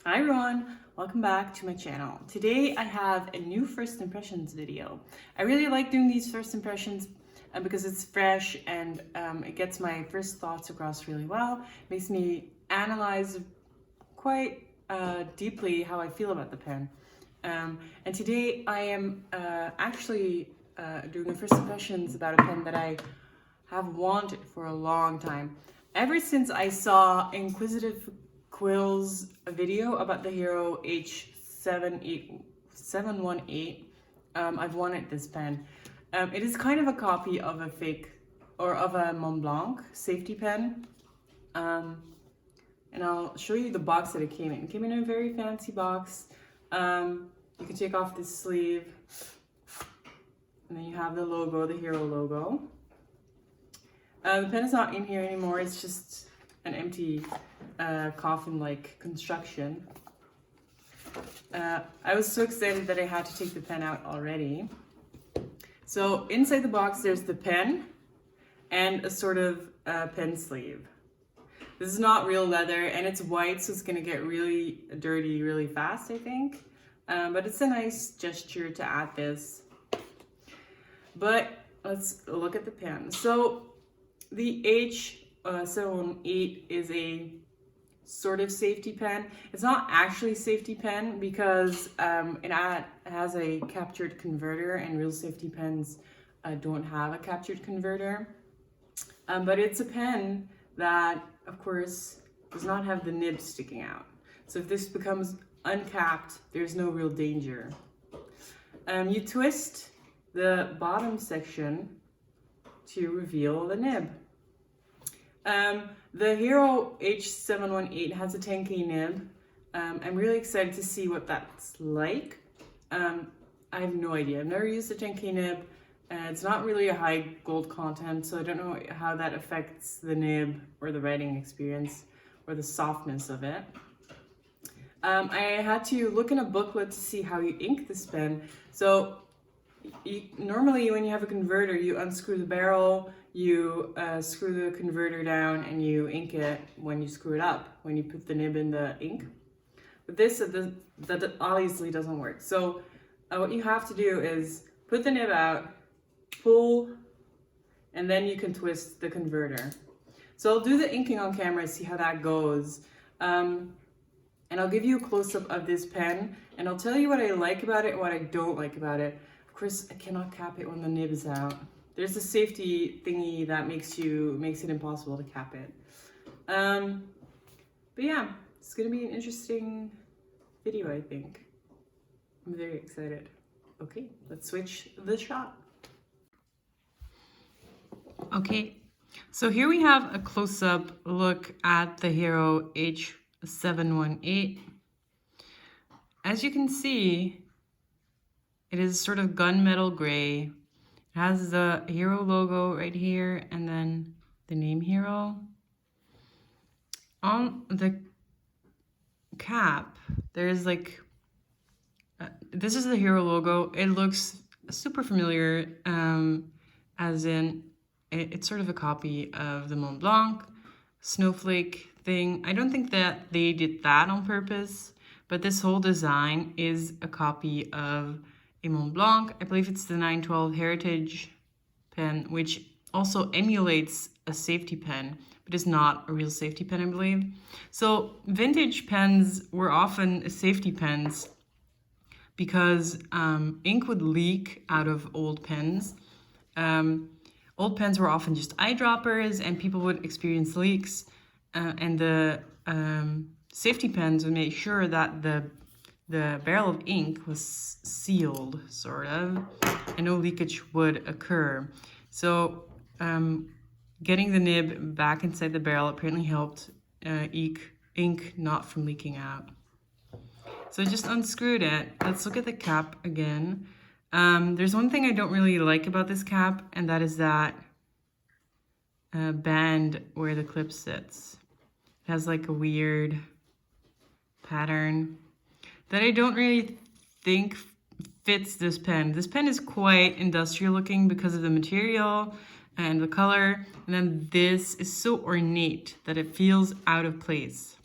Hi everyone, welcome back to my channel. Today I have a new first impressions video. I really like doing these first impressions because it's fresh and it gets my first thoughts across really well. It makes me analyze quite deeply how I feel about the pen. And today I am actually doing a first impressions about a pen that I have wanted for a long time. Ever since I saw Inquisitive Quill's video about the Hero H718, I've wanted this pen. It is kind of a copy of a Mont Blanc safety pen. And I'll show you the box that it came in. It came in a very fancy box. You can take off this sleeve, and then you have the logo, the Hero logo. The pen is not in here anymore, it's just an empty coffin-like construction. I was so excited that I had to take the pen out already. So inside the box there's the pen and a sort of pen sleeve. This is not real leather and it's white, so it's going to get really dirty really fast, I think. But it's a nice gesture to add this. But let's look at the pen. So the H718 is a sort of safety pen. It's not actually a safety pen because it has a captured converter, and real safety pens don't have a captured converter. But it's a pen that, of course, does not have the nib sticking out. So if this becomes uncapped, there's no real danger. You twist the bottom section to reveal the nib. The Hero H718 has a 10K nib. I'm really excited to see what that's like. I have no idea. I've never used a 10K nib. It's not really a high gold content, so I don't know how that affects the nib or the writing experience or the softness of it. I had to look in a booklet to see how you ink this pen. So normally when you have a converter, you unscrew the barrel, you screw the converter down, and you ink it when you screw it up, when you put the nib in the ink. But this, that obviously doesn't work. So what you have to do is put the nib out, pull, and then you can twist the converter. So I'll do the inking on camera, see how that goes. And I'll give you a close-up of this pen, and I'll tell you what I like about it and what I don't like about it. Of course, I cannot cap it when the nib is out. There's a safety thingy that makes it impossible to cap it. But yeah, it's gonna be an interesting video, I think. I'm very excited. Okay, let's switch the shot. Okay, so here we have a close-up look at the Hero H718. As you can see, it is sort of gunmetal gray. It has the Hero logo right here and then the name Hero. On the cap, there's like, this is the Hero logo. It looks super familiar, as in it's sort of a copy of the Mont Blanc snowflake thing. I don't think that they did that on purpose, but this whole design is a copy of a Mont Blanc. I believe it's the 912 Heritage pen, which also emulates a safety pen, but is not a real safety pen, I believe. So vintage pens were often safety pens because ink would leak out of old pens. Old pens were often just eyedroppers and people would experience leaks, and the safety pens would make sure that the barrel of ink was sealed, sort of, and no leakage would occur. So getting the nib back inside the barrel apparently helped ink not from leaking out. So I just unscrewed it. Let's look at the cap again. There's one thing I don't really like about this cap, and that is that band where the clip sits. It has like a weird pattern that I don't really think fits this pen. This pen is quite industrial looking because of the material and the color, and then this is so ornate that it feels out of place.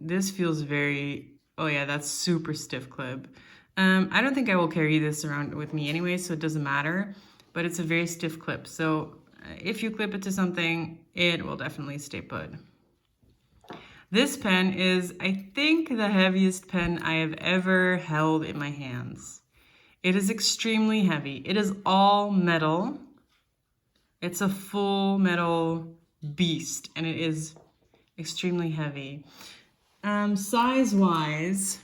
this feels very, oh yeah, that's super stiff clip. I don't think I will carry this around with me anyway, so it doesn't matter, but it's a very stiff clip. So if you clip it to something, it will definitely stay put. This pen is, I think, the heaviest pen I have ever held in my hands. It is extremely heavy. It is all metal. It's a full metal beast, and it is extremely heavy. Size-wise,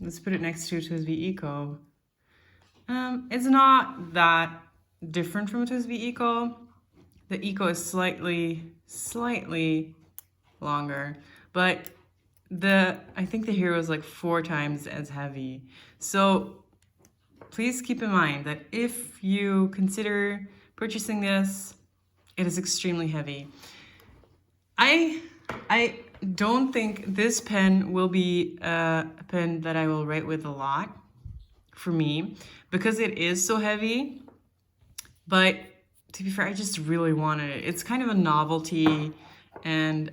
let's put it next to a TWSBI Eco. It's not that different from a TWSBI Eco. The Eco is slightly longer, but I think the Hero is like 4 times as heavy. So please keep in mind that if you consider purchasing this, it is extremely heavy. I don't think this pen will be a pen that I will write with a lot for me because it is so heavy. But to be fair, I just really wanted it. It's kind of a novelty, and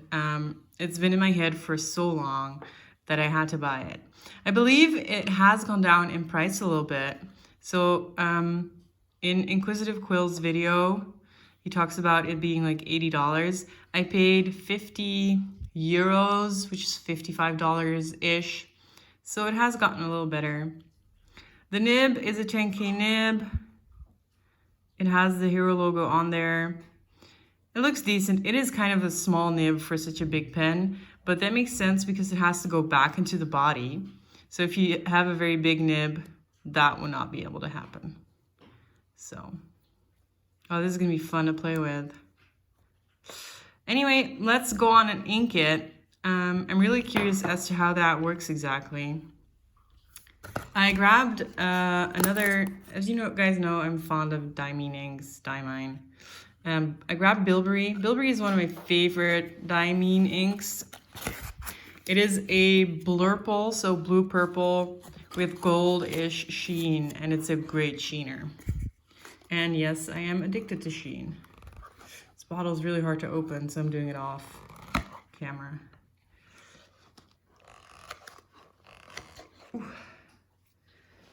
it's been in my head for so long that I had to buy it. I believe it has gone down in price a little bit. So in Inquisitive Quill's video, he talks about it being like $80. I paid 50 euros, which is $55-ish. So it has gotten a little better. The nib is a 10K nib. It has the Hero logo on there. It looks decent. It is kind of a small nib for such a big pen, but that makes sense because it has to go back into the body. So if you have a very big nib, that will not be able to happen. So, oh, this is gonna be fun to play with. Anyway, let's go on and ink it. I'm really curious as to how that works exactly. I grabbed another, as you guys know, I'm fond of diamine inks, Diamine. I grabbed Bilbrey. Bilbrey is one of my favorite diamine inks. It is a blurple, so blue-purple with gold-ish sheen, and it's a great sheener. And yes, I am addicted to sheen. This bottle is really hard to open, so I'm doing it off camera. Ooh.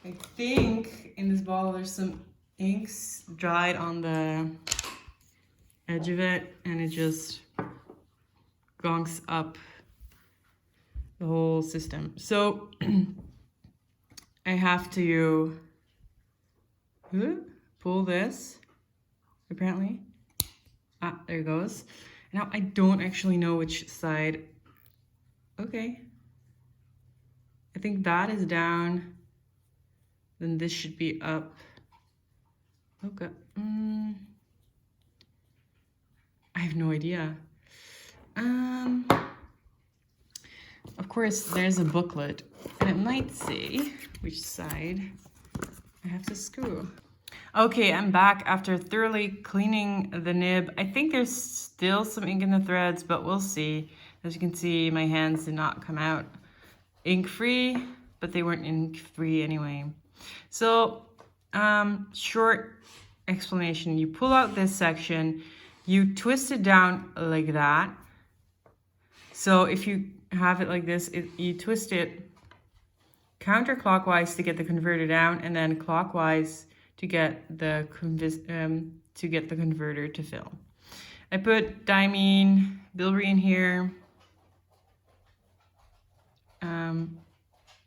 I think in this bottle there's some inks dried on the edge of it, and it just gonks up the whole system. So I have to pull this, apparently. Ah, there it goes. Now I don't actually know which side. Okay. I think that is down. Then this should be up. Okay. I have no idea. Of course, there's a booklet, and it might say which side I have to screw. Okay, I'm back after thoroughly cleaning the nib. I think there's still some ink in the threads, but we'll see. As you can see, my hands did not come out ink-free, but they weren't ink-free anyway. So, short explanation. You pull out this section, you twist it down like that. So if you have it like this, you twist it counterclockwise to get the converter down, and then clockwise to get the converter to fill. I put diamine, Bilbrey in here.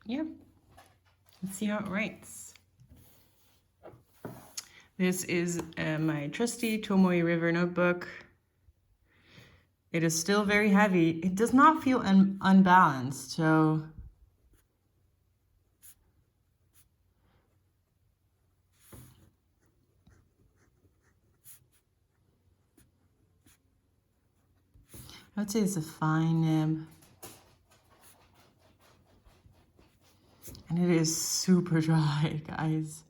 Yeah, let's see how it writes. This is my trusty Tomoe River notebook. It is still very heavy. It does not feel unbalanced, so I would say it's a fine nib. And it is super dry, guys.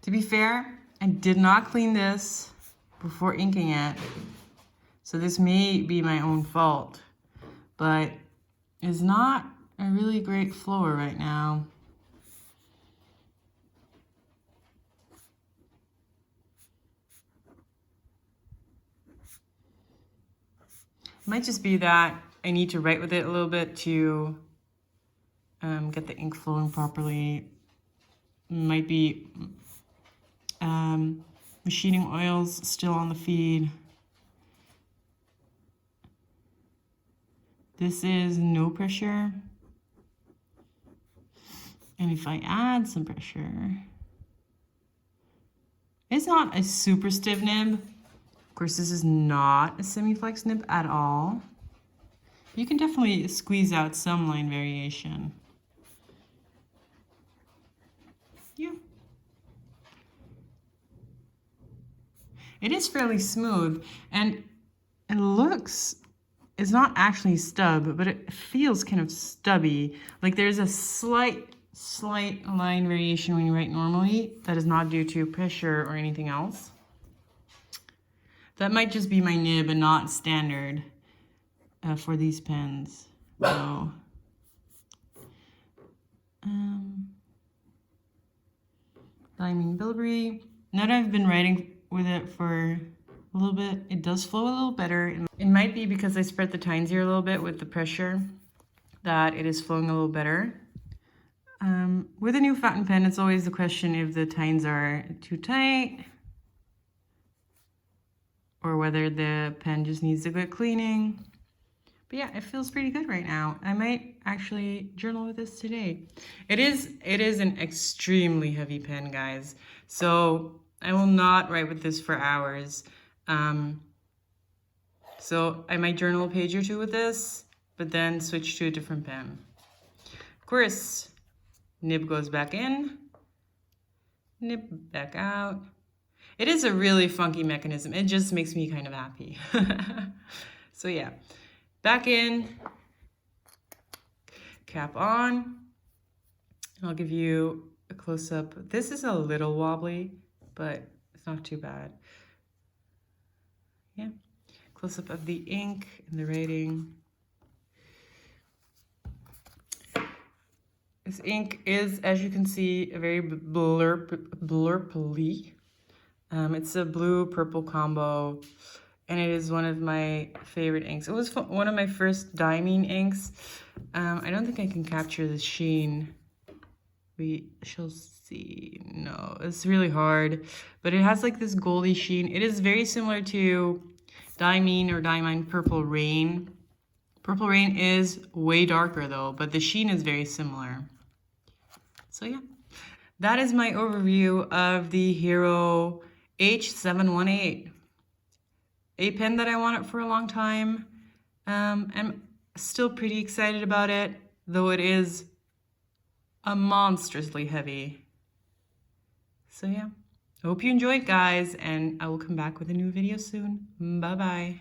To be fair, I did not clean this before inking it, so this may be my own fault, but it's not a really great flow right now. Might just be that I need to write with it a little bit to get the ink flowing properly. Might be machining oils still on the feed. This is no pressure. And if I add some pressure, it's not a super stiff nib. Of course, this is not a semi-flex nib at all. You can definitely squeeze out some line variation. Yeah. It is fairly smooth, and it looks, it's not actually stub, but it feels kind of stubby. Like there's a slight line variation when you write normally that is not due to pressure or anything else. That might just be my nib and not standard for these pens. So, Diamond Bilbrey. Now that I've been writing with it for a little bit, it does flow a little better. It might be because I spread the tines here a little bit with the pressure that it is flowing a little better. With a new fountain pen, it's always the question if the tines are too tight or whether the pen just needs a good cleaning. But yeah, it feels pretty good right now. I might actually journal with this today. It is an extremely heavy pen, guys. So I will not write with this for hours. So I might journal a page or two with this, but then switch to a different pen. Of course, nib goes back in, nib back out. It is a really funky mechanism. It just makes me kind of happy. So yeah, back in, cap on. I'll give you a close-up. This is a little wobbly, but it's not too bad. Yeah, close-up of the ink and the writing. This ink is, as you can see, a very blurply. It's a blue-purple combo, and it is one of my favorite inks. It was one of my first diamine inks. I don't think I can capture the sheen. We shall see. No, it's really hard, but it has like this goldy sheen. It is very similar to Diamine or Diamine Purple Rain. Purple Rain is way darker though, but the sheen is very similar. So yeah, that is my overview of the Hero H718. A pen that I wanted for a long time. I'm still pretty excited about it, though it is a monstrously heavy. So yeah, I hope you enjoyed, guys, and I will come back with a new video soon. Bye-bye.